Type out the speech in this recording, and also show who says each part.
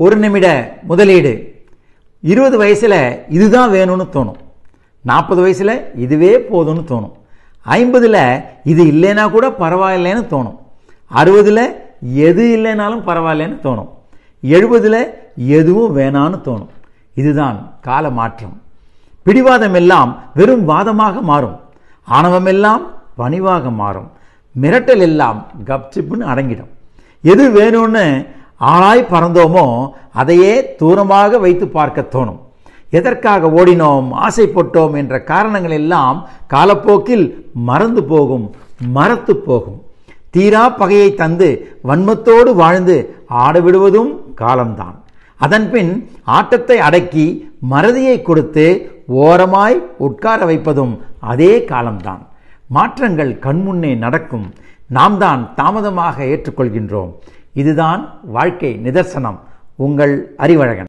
Speaker 1: ஒரு நிமிட முதலீடு. 20 வயசில் இதுதான் வேணும்னு தோணும். 40 வயசில் இதுவே போதும்னு தோணும். 50ல் இது இல்லைன்னா கூட பரவாயில்லைன்னு தோணும். 60ல் எது இல்லைனாலும் பரவாயில்லைன்னு தோணும். 70ல் எதுவும் வேணான்னு தோணும். இதுதான் கால மாற்றம். பிடிவாதம் எல்லாம் வெறும் வாதமாக மாறும். ஆணவம் எல்லாம் பணிவாக மாறும். மிரட்டல் எல்லாம் கப்சிப்புன்னு அடங்கிடும். எது வேணும்னு ஆளாய் பறந்தோமோ அதையே தூரமாக வைத்து பார்க்க தோணும். எதற்காக ஓடினோம், ஆசைப்பட்டோம் என்ற காரணங்கள் எல்லாம் காலப்போக்கில் மறந்து போகும், மறத்து போகும். தீரா பகையை தந்து வன்மத்தோடு வாழ்ந்து ஆடவிடுவதும் காலம்தான். அதன்பின் ஆட்டத்தை அடக்கி மறதியை கொடுத்து ஓரமாய் உட்கார வைப்பதும் அதே காலம்தான். மாற்றங்கள் கண்முன்னே நடக்கும். நாம் தான் தாமதமாக ஏற்றுக்கொள்கின்றோம். இதுதான் வாழ்க்கை நிதர்சனம். உங்கள் அறிவழகன்.